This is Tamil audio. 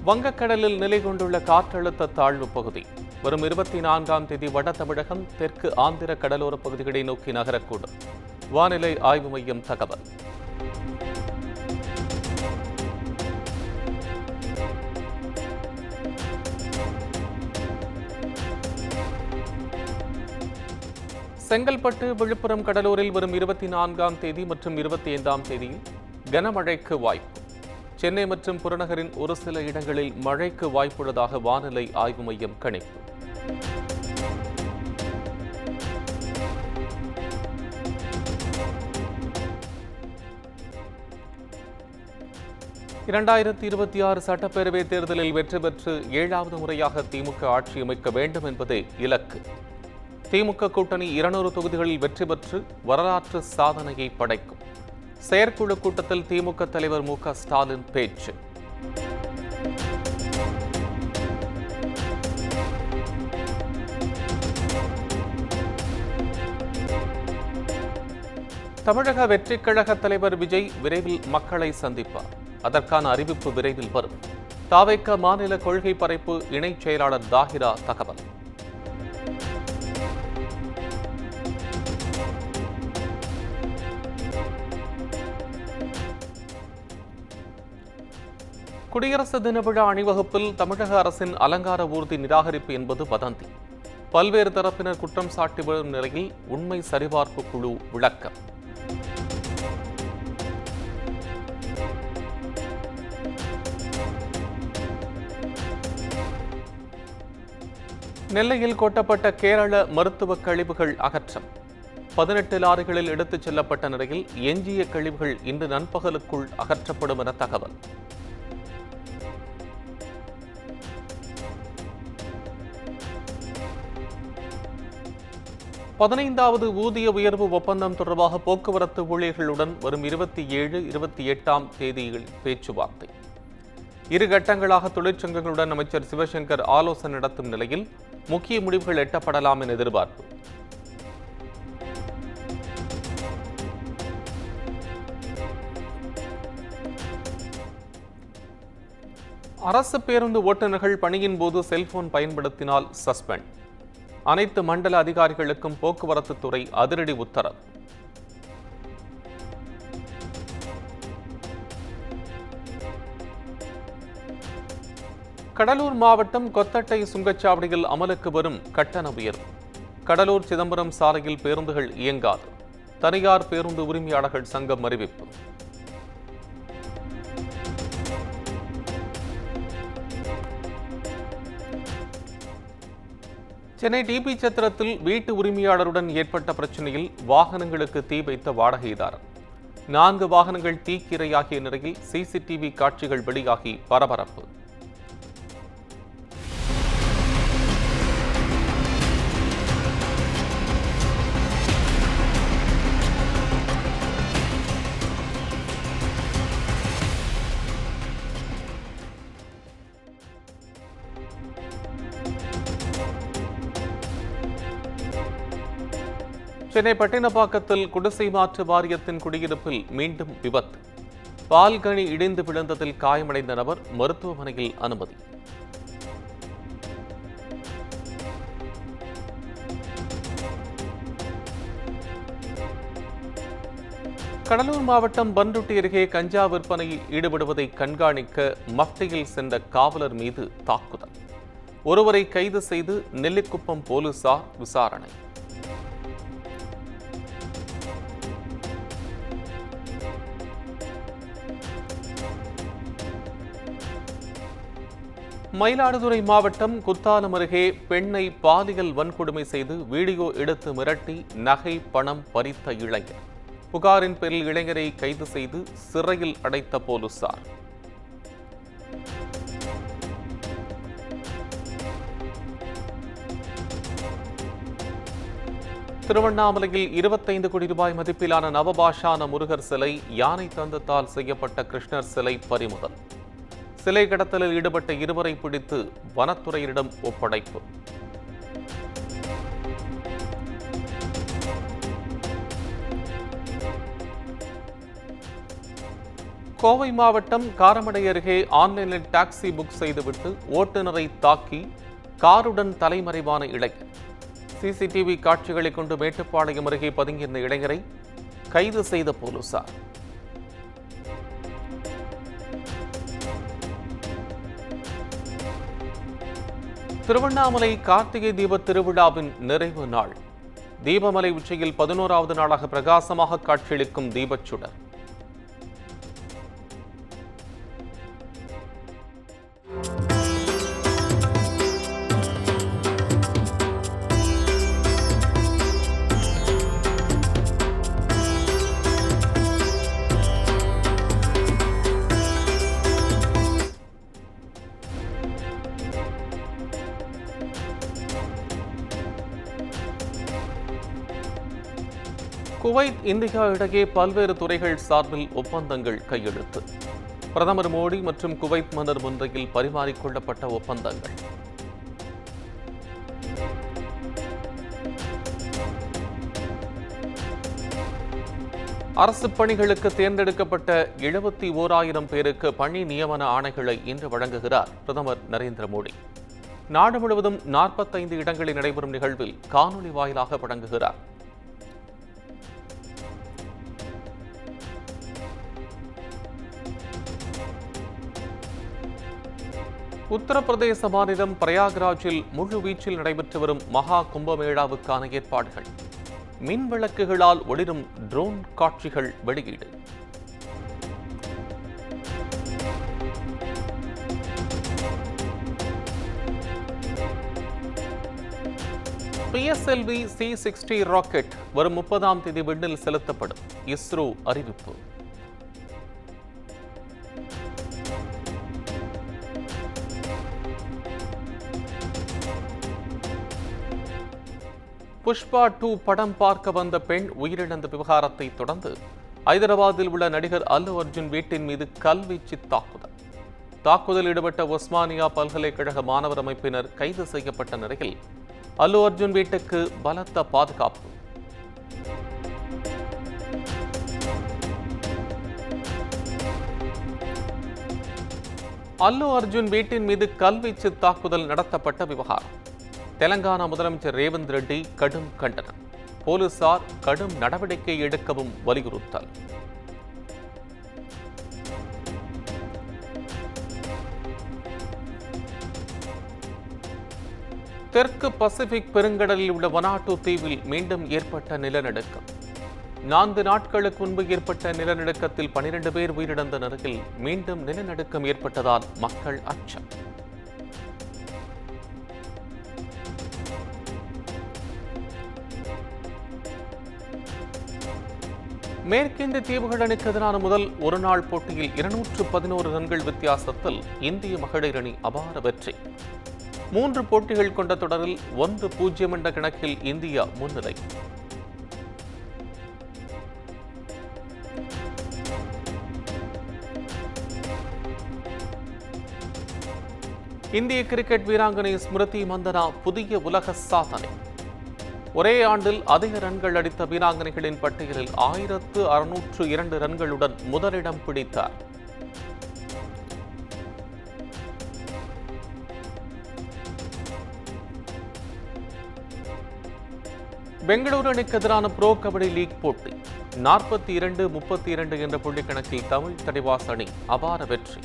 வங்கக்கடலில் நிலை கொண்டுள்ள காற்றழுத்த தாழ்வு பகுதி வரும் 24ஆம் தேதி வட தமிழகம் தெற்கு ஆந்திர கடலோர பகுதிகளை நோக்கி நகரக்கூடும். வானிலை ஆய்வு மையம் தகவல். செங்கல்பட்டு, விழுப்புரம் கடலூரில் வரும் 24ஆம் தேதி மற்றும் 25ஆம் தேதியில் கனமழைக்கு வாய்ப்பு. சென்னை மற்றும் புறநகரின் ஒரு சில இடங்களில் மழைக்கு வாய்ப்புள்ளதாக வானிலை ஆய்வு மையம் கணிப்பு. (2026) சட்டப்பேரவைத் தேர்தலில் வெற்றி பெற்று 7வது முறையாக திமுக ஆட்சி அமைக்க வேண்டும் என்பதே இலக்கு. திமுக கூட்டணி 200 தொகுதிகளில் வெற்றி பெற்று வரலாற்று சாதனையை படைக்கும். செயற்குழு கூட்டத்தில் திமுக தலைவர் மு.க. ஸ்டாலின் பேச்சு. தமிழக வெற்றிக் கழக தலைவர் விஜய் விரைவில் மக்களை சந்திப்பார். அதற்கான அறிவிப்பு விரைவில் வரும். தாவேக மாநில கொள்கை பரப்பு இணைச் செயலாளர் தாஹிரா தகவல். குடியரசு தின விழா அணிவகுப்பில் தமிழக அரசின் அலங்கார ஊர்தி நிராகரிப்பு என்பது வதந்தி. பல்வேறு தரப்பினர் குற்றம் சாட்டி வரும் நிலையில் உண்மை சரிபார்ப்பு குழு விளக்கம். நெல்லையில் கொட்டப்பட்ட கேரள மருத்துவ கழிவுகள் அகற்றம். 18 லாரிகளில் எடுத்துச் செல்லப்பட்ட நிலையில் எஞ்சிய கழிவுகள் இன்று நண்பகலுக்குள் அகற்றப்படும் என தகவல். பதினைந்தாவது ஊதிய உயர்வு ஒப்பந்தம் தொடர்பாக போக்குவரத்து ஊழியர்களுடன் வரும் 27, 28ஆம் தேதியில் பேச்சுவார்த்தை. இரு கட்டங்களாக தொழிற்சங்கங்களுடன் அமைச்சர் சிவசங்கர் ஆலோசனை நடத்தும் நிலையில் முக்கிய முடிவுகள் எட்டப்படலாம் என எதிர்பார்ப்பு. அரசு பேருந்து ஓட்டுநர்கள் பணியின் போது செல்போன் பயன்படுத்தினால் சஸ்பெண்ட். அனைத்து மண்டல அதிகாரிகளுக்கும் போக்குவரத்து துறை அதிரடி உத்தரவு. கடலூர் மாவட்டம் கொத்தட்டை சுங்கச்சாவடியில் அமலுக்கு வரும் கட்டண உயர்வு. கடலூர் சிதம்பரம் சாலையில் பேருந்துகள் இயங்காது. தனியார் பேருந்து உரிமையாளர்கள் சங்கம் அறிவிப்பு. சென்னை டிபி சத்திரத்தில் வீட்டு உரிமையாளருடன் ஏற்பட்ட பிரச்சனையில் வாகனங்களுக்கு தீ வைத்த வாடகைதாரர். 4 வாகனங்கள் தீக்கிரையாகிய நிலையில் சிசிடிவி காட்சிகள் வெளியாகி பரபரப்பு. சென்னை பட்டினப்பாக்கத்தில் குடிசை மாற்று வாரியத்தின் குடியிருப்பில் மீண்டும் விபத்து. பால்கனி இடிந்து விழுந்ததில் காயமடைந்த நபர் மருத்துவமனையில் அனுமதி. கடலூர் மாவட்டம் பண்ருட்டி அருகே கஞ்சா விற்பனையில் ஈடுபடுவதை கண்காணிக்க மஃப்டியில் சென்ற காவலர் மீது தாக்குதல். ஒருவரை கைது செய்து நெல்லிக்குப்பம் போலீசார் விசாரணை. மயிலாடுதுறை மாவட்டம் குத்தாலம் அருகே பெண்ணை பாலியல் வன்கொடுமை செய்து வீடியோ எடுத்து மிரட்டி நகை பணம் பறித்த இளைஞர். புகாரின் பேரில் இளைஞரை கைது செய்து சிறையில் அடைத்த போலீசார். திருவண்ணாமலையில் 25 கோடி ரூபாய் மதிப்பிலான நவபாஷான முருகர் சிலை, யானை தந்தத்தால் செய்யப்பட்ட கிருஷ்ணர் சிலை பறிமுதல். சிலை கடத்தலில் ஈடுபட்ட 2 பிடித்து வனத்துறையிடம் ஒப்படைப்பு. கோவை மாவட்டம் காரமடை அருகே ஆன்லைனில் டாக்ஸி புக் செய்துவிட்டு ஓட்டுநரை தாக்கி காருடன் தலைமறைவான இளைஞர். சிசிடிவி காட்சிகளை கொண்டு மேட்டுப்பாளையம் அருகே பதுங்கியிருந்த இளைஞரை கைது செய்த போலீசார். திருவண்ணாமலை கார்த்திகை தீப திருவிழாவின் நிறைவு நாள். தீபமலை உச்சியில் 11வது நாளாக பிரகாசமாக காட்சியளிக்கும் தீபச்சுடர். குவைத் இந்தியா இடையே பல்வேறு துறைகள் சார்பில் ஒப்பந்தங்கள் கையெழுத்து. பிரதமர் மோடி மற்றும் குவைத் மன்னர் முன்னிலையில் பரிமாறிக்கொள்ளப்பட்ட ஒப்பந்தங்கள். அரசு பணிகளுக்கு தேர்ந்தெடுக்கப்பட்ட 71,000 பேருக்கு பணி நியமன ஆணைகளை இன்று வழங்குகிறார் பிரதமர் நரேந்திர மோடி. நாடு முழுவதும் 45 இடங்களில் நடைபெறும் நிகழ்வில் காணொலி வாயிலாக வழங்குகிறார். உத்தரப்பிரதேச மாநிலம் பிரயாக்ராஜில் முழுவீச்சில் நடைபெற்று வரும் மகா கும்பமேளாவுக்கான ஏற்பாடுகள். மின் விளக்குகளால் ஒளிரும் ட்ரோன் காட்சிகள் வெளியீடு. PSLV C-60 ராக்கெட் வரும் 30ஆம் தேதி விண்ணில் செலுத்தப்படும். இஸ்ரோ அறிவிப்பு. புஷ்பா 2 படம் பார்க்க வந்த பெண் உயிரிழந்த விவகாரத்தை தொடர்ந்து ஐதராபாத்தில் உள்ள நடிகர் அல்லு அர்ஜுன் வீட்டின் மீது கல்வீச்சு தாக்குதல். தாக்குதலில் ஈடுபட்ட ஒஸ்மானியா பல்கலைக்கழக மாணவர் அமைப்பினர் கைது செய்யப்பட்ட நிலையில் அல்லு அர்ஜுன் வீட்டுக்கு பலத்த பாதுகாப்பு. அல்லு அர்ஜுன் வீட்டின் மீது கல்வீச்சு தாக்குதல் நடத்தப்பட்ட விவகாரம். தெலங்கானா முதலமைச்சர் ரேவந்த் ரெட்டி கடும் கண்டனம். போலீசார் கடும் நடவடிக்கை எடுக்கவும் வலியுறுத்தல். தெற்கு பசிபிக் பெருங்கடலில் உள்ள வனாட்டு தீவில் மீண்டும் ஏற்பட்ட நிலநடுக்கம். 4 நாட்களுக்கு முன்பு ஏற்பட்ட நிலநடுக்கத்தில் 12 பேர் உயிரிழந்த நிலையில் மீண்டும் நிலநடுக்கம் ஏற்பட்டதால் மக்கள் அச்சம். மேற்கிந்திய தீவுகள் அணிக்கு எதிரான முதல் ஒருநாள் போட்டியில் 211 ரன்கள் வித்தியாசத்தில் இந்திய மகளிர் அணி அபார வெற்றி. 3 போட்டிகள் கொண்ட தொடரில் 1-0 என்ற கணக்கில் இந்தியா முன்னிலை. இந்திய கிரிக்கெட் வீராங்கனை ஸ்மிருதி மந்தனா புதிய உலக சாதனை. ஒரே ஆண்டில் அதிக ரன்கள் அடித்த வீராங்கனைகளின் பட்டியலில் 1602 ரன்களுடன் முதலிடம் பிடித்தார். பெங்களூரு அணிக்கு எதிரான ப்ரோ கபடி லீக் போட்டி 42-32 என்ற புள்ளி கணக்கில் தமிழ் தடிவாஸ் அணி அபார வெற்றி.